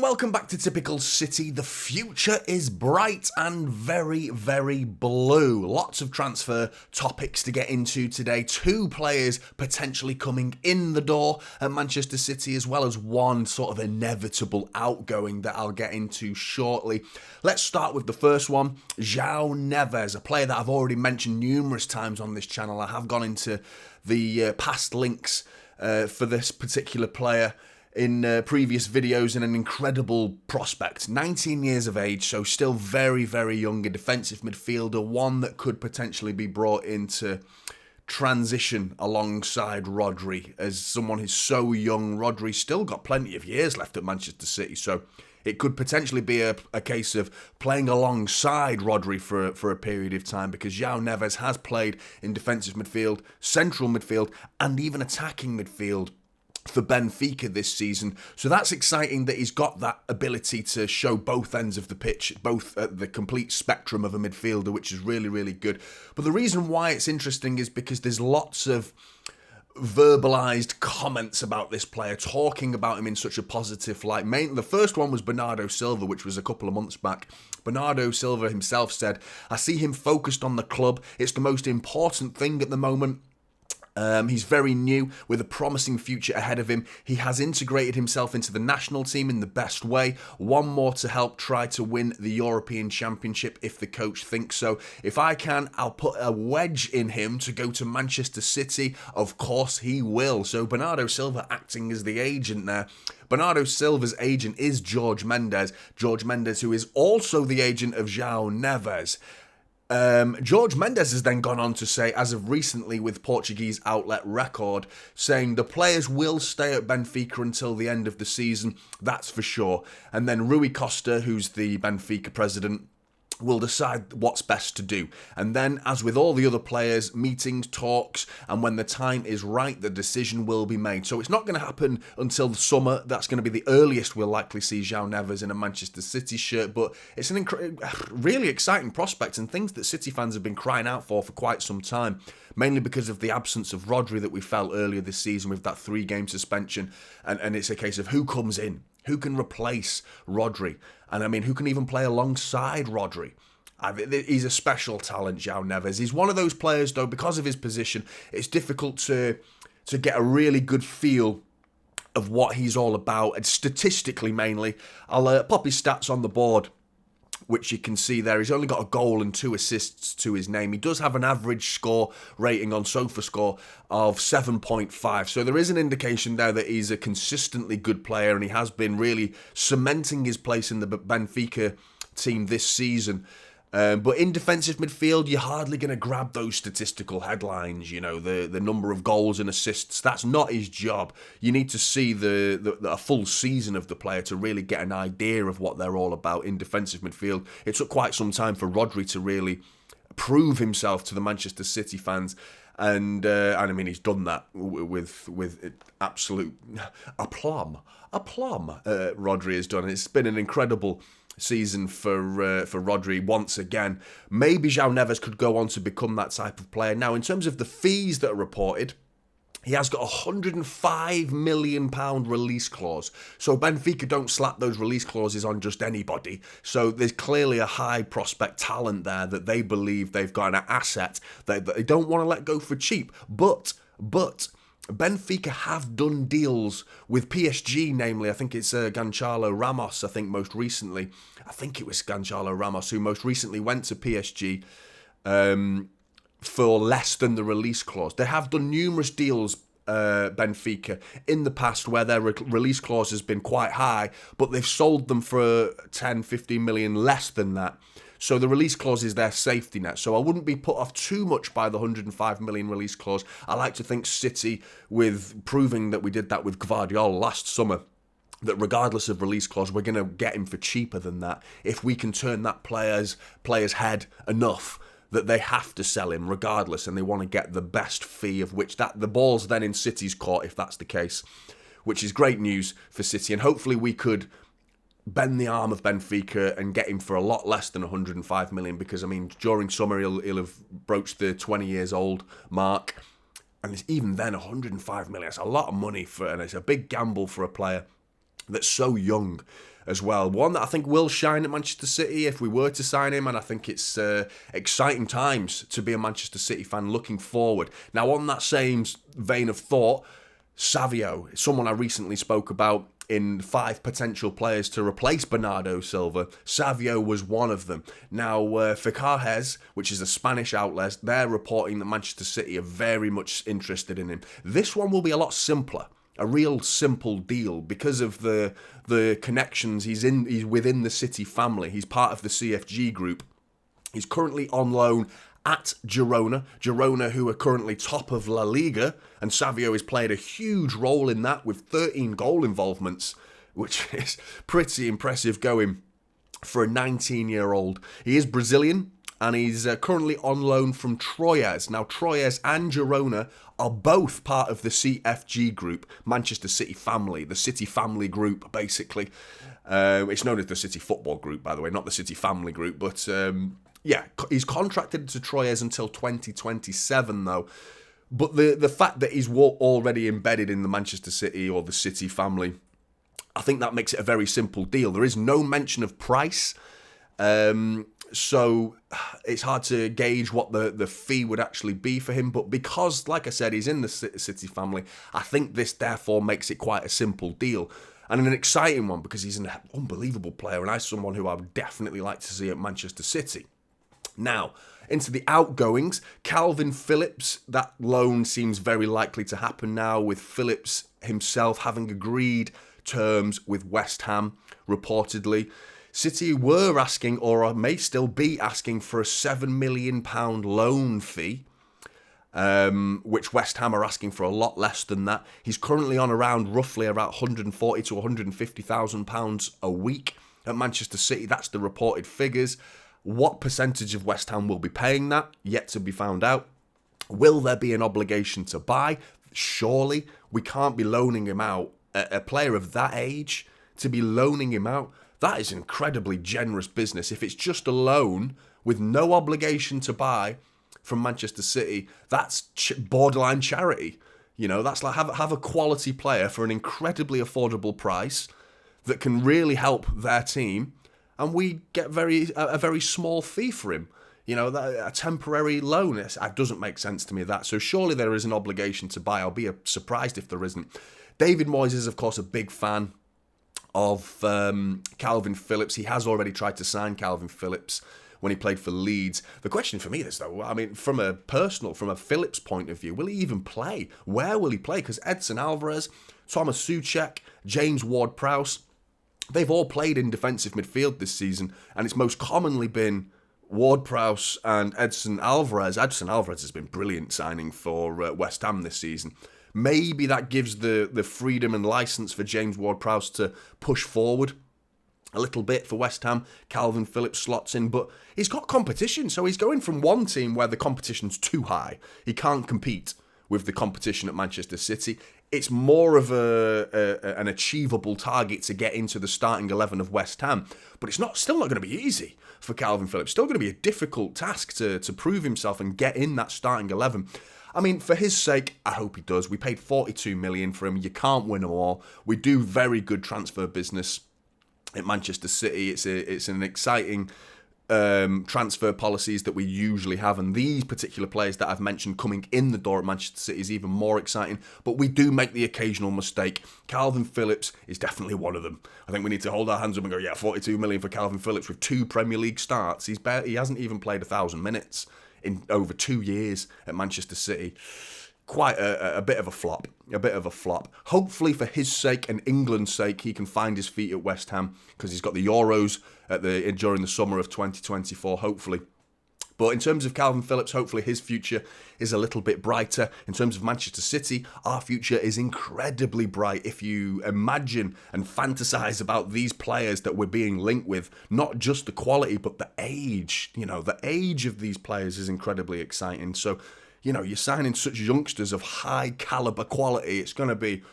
welcome back to Typical City. The future is bright and very, very blue. Lots of transfer topics to get into today. 2 players potentially coming in the door at Manchester City, as well as one sort of inevitable outgoing that I'll get into shortly. Let's start with the first one, Xiao Nez, a player that I've already mentioned numerous times on this channel. I have gone into the past links for this particular player in previous videos, and an incredible prospect. 19 years of age, so still very, very young, a defensive midfielder, one that could potentially be brought into transition alongside Rodri. As someone who's so young, Rodri's still got plenty of years left at Manchester City, so it could potentially be a case of playing alongside Rodri for a period of time, because Xiao Nez has played in defensive midfield, central midfield, and even attacking midfield for Benfica this season. So that's exciting that he's got that ability to show both ends of the pitch, both the complete spectrum of a midfielder, which is really, really good. But the reason why it's interesting is because there's lots of verbalized comments about this player, talking about him in such a positive light. The first one was Bernardo Silva, which was a couple of months back. Bernardo Silva himself said, "I see him focused on the club. It's the most important thing at the moment. He's very new with a promising future ahead of him. He has integrated himself into the national team in the best way. One more to help try to win the European Championship if the coach thinks so. If I can, I'll put a wedge in him to go to Manchester City. Of course he will." So Bernardo Silva acting as the agent there. Bernardo Silva's agent is Jorge Mendes. Jorge Mendes, who is also the agent of Xiao Nez. Jorge Mendes has then gone on to say, as of recently with Portuguese outlet Record, saying the players will stay at Benfica until the end of the season, that's for sure. And then Rui Costa, who's the Benfica president, will decide what's best to do. And then, as with all the other players, meetings, talks, and when the time is right, the decision will be made. So it's not going to happen until the summer. That's going to be the earliest we'll likely see Xiao Nez in a Manchester City shirt, but it's an really exciting prospect, and things that City fans have been crying out for quite some time, mainly because of the absence of Rodri that we felt earlier this season with that 3-game suspension. And it's a case of who comes in, who can replace Rodri, and I mean, who can even play alongside Rodri. He's a special talent, Xiao Nez. He's one of those players, though, because of his position, it's difficult to get a really good feel of what he's all about, and statistically mainly. I'll pop his stats on the board, which you can see there. He's only got a goal and 2 assists to his name. He does have an average score rating on SofaScore of 7.5. So there is an indication there that he's a consistently good player, and he has been really cementing his place in the Benfica team this season. But in defensive midfield, you're hardly going to grab those statistical headlines, you know, the number of goals and assists. That's not his job. You need to see a full season of the player to really get an idea of what they're all about in defensive midfield. It took quite some time for Rodri to really prove himself to the Manchester City fans. And I mean, he's done that with absolute aplomb. Rodri has done. It's been an incredible season for Rodri once again. Maybe Xiao Nez could go on to become that type of player. Now, in terms of the fees that are reported, he has got a £105 million release clause. So Benfica don't slap those release clauses on just anybody. So there's clearly a high prospect talent there that they believe they've got an asset that they don't want to let go for cheap. But Benfica have done deals with PSG, namely, I think it's Gonçalo Ramos, I think most recently. I think it was Gonçalo Ramos who most recently went to PSG for less than the release clause. They have done numerous deals, Benfica, in the past where their release clause has been quite high, but they've sold them for 10, 15 million less than that. So the release clause is their safety net. So I wouldn't be put off too much by the 105 million release clause. I like to think City, with proving that we did that with Gvardiol last summer, that regardless of release clause, we're going to get him for cheaper than that. If we can turn that player's head enough that they have to sell him regardless, and they want to get the best fee, of which the ball's then in City's court if that's the case, which is great news for City. And hopefully we could bend the arm of Benfica and get him for a lot less than 105 million, because I mean, during summer he'll have broached the 20 years old mark, and even then 105 million, that's a lot of money and it's a big gamble for a player that's so young. as well. One that I think will shine at Manchester City if we were to sign him, and I think it's exciting times to be a Manchester City fan looking forward. Now, on that same vein of thought, Savio, someone I recently spoke about in 5 potential players to replace Bernardo Silva. Savio was one of them. Now, Xiao, which is a Spanish outlet, they're reporting that Manchester City are very much interested in him. This one will be a lot simpler. A real simple deal because of the connections. He's within the City family. He's part of the CFG group. He's currently on loan at Girona, who are currently top of La Liga, and Savio has played a huge role in that with 13 goal involvements, which is pretty impressive going for a 19-year-old. He is Brazilian, and he's currently on loan from Troyes. Now, Troyes and Girona are both part of the CFG group, Manchester City family, the City family group, basically. It's known as the City Football Group, by the way, not the City Family Group. But, yeah, he's contracted to Troyes until 2027, though. But the fact that he's already embedded in the Manchester City or the City family, I think that makes it a very simple deal. There is no mention of price. So it's hard to gauge what the fee would actually be for him. But because, like I said, he's in the City family, I think this therefore makes it quite a simple deal. And an exciting one because he's an unbelievable player and I'm someone who I would definitely like to see at Manchester City. Now, into the outgoings, Calvin Phillips, that loan seems very likely to happen now with Phillips himself having agreed terms with West Ham, reportedly. City were asking, or may still be asking, for a £7 million loan fee, which West Ham are asking for a lot less than that. He's currently on roughly around £140,000 to £150,000 a week at Manchester City. That's the reported figures. What percentage of West Ham will be paying that? Yet to be found out. Will there be an obligation to buy? Surely. We can't be loaning him out. A player of that age, to be loaning him out, that is incredibly generous business. If it's just a loan with no obligation to buy from Manchester City, that's borderline charity. You know, that's like have a quality player for an incredibly affordable price that can really help their team, and we get a very small fee for him. You know, a temporary loan. It doesn't make sense to me, that. So surely there is an obligation to buy. I'll be surprised if there isn't. David Moyes is, of course, a big fan of Calvin Phillips. He has already tried to sign Calvin Phillips when he played for Leeds. The question for me is, though, I mean, from a Phillips point of view, will he even play? Where will he play? Because Edson Alvarez, Thomas Souček, James Ward-Prowse, they've all played in defensive midfield this season, and it's most commonly been Ward-Prowse and Edson Alvarez. Edson Alvarez has been brilliant signing for West Ham this season. Maybe that gives the freedom and license for James Ward-Prowse to push forward a little bit for West Ham. Calvin Phillips slots in, but he's got competition. So he's going from one team where the competition's too high. He can't compete with the competition at Manchester City. It's more of an achievable target to get into the starting 11 of West Ham. But it's still not going to be easy for Calvin Phillips. Still going to be a difficult task to prove himself and get in that starting 11. I mean, for his sake, I hope he does. We paid $42 million for him. You can't win them all. We do very good transfer business at Manchester City. It's an exciting transfer policies that we usually have, and these particular players that I've mentioned coming in the door at Manchester City is even more exciting. But we do make the occasional mistake. Calvin Phillips is definitely one of them. I think we need to hold our hands up and go, yeah, $42 million for Calvin Phillips with 2 Premier League starts. He hasn't even played 1,000 minutes in over 2 years at Manchester City. Quite a bit of a flop. Hopefully for his sake and England's sake, he can find his feet at West Ham, because he's got the Euros during the summer of 2024, hopefully. But in terms of Calvin Phillips, hopefully his future is a little bit brighter. In terms of Manchester City, our future is incredibly bright. If you imagine and fantasize about these players that we're being linked with, not just the quality, but the age. You know, the age of these players is incredibly exciting. So, you know, you're signing such youngsters of high caliber quality. It's going to be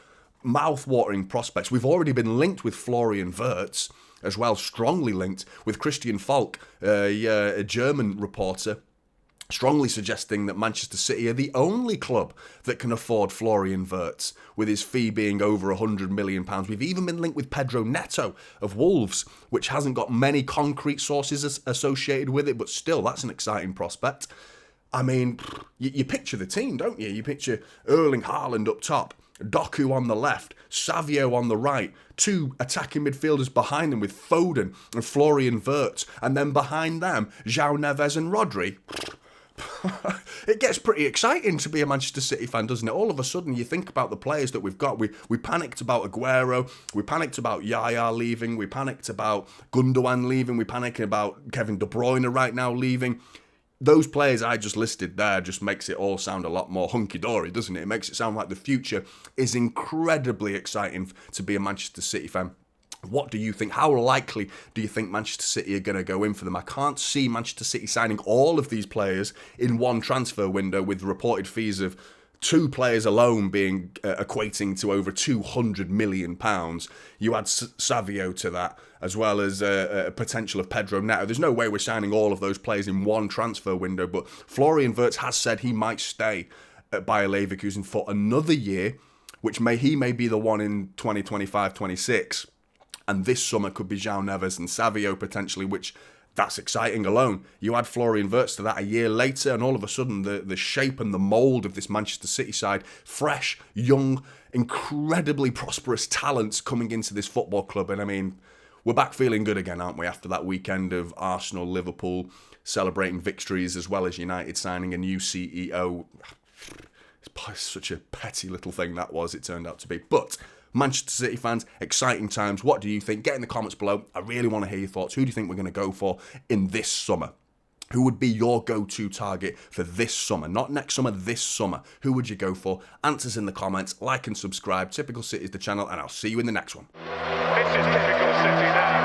mouth-watering prospects. We've already been linked with Florian Wirtz as well, strongly linked with Christian Falk, a German reporter, strongly suggesting that Manchester City are the only club that can afford Florian Wirtz, with his fee being over £100 million. We've even been linked with Pedro Neto of Wolves, which hasn't got many concrete sources associated with it, but still, that's an exciting prospect. I mean, you picture the team, don't you? You picture Erling Haaland up top, Doku on the left, Savio on the right, two attacking midfielders behind them with Foden and Florian Wirtz, and then behind them, Xiao Nez and Rodri. It gets pretty exciting to be a Manchester City fan, doesn't it? All of a sudden, you think about the players that we've got. We panicked about Aguero. We panicked about Yaya leaving. We panicked about Gundogan leaving. We panicked about Kevin De Bruyne right now leaving. Those players I just listed there just makes it all sound a lot more hunky-dory, doesn't it? It makes it sound like the future is incredibly exciting to be a Manchester City fan. What do you think? How likely do you think Manchester City are going to go in for them? I can't see Manchester City signing all of these players in one transfer window, with reported fees of two players alone being equating to over £200 million. You add Savio to that, as well as a potential of Pedro Neto. There's no way we're signing all of those players in one transfer window, but Florian Wirtz has said he might stay at Bayer Leverkusen for another year, which he may be the one in 2025-26. And this summer could be Xiao Nez and Savio potentially, which that's exciting alone. You add Florian Wirtz to that a year later, and all of a sudden the shape and the mould of this Manchester City side, fresh, young, incredibly prosperous talents coming into this football club. And I mean, we're back feeling good again, aren't we, after that weekend of Arsenal, Liverpool celebrating victories, as well as United signing a new CEO. It's such a petty little thing that was, it turned out to be. But Manchester City fans, exciting times. What do you think? Get in the comments below. I really want to hear your thoughts. Who do you think we're going to go for in this summer? Who would be your go-to target for this summer? Not next summer, this summer. Who would you go for? Answers in the comments. Like and subscribe. Typical City is the channel, and I'll see you in the next one. This is Typical City now.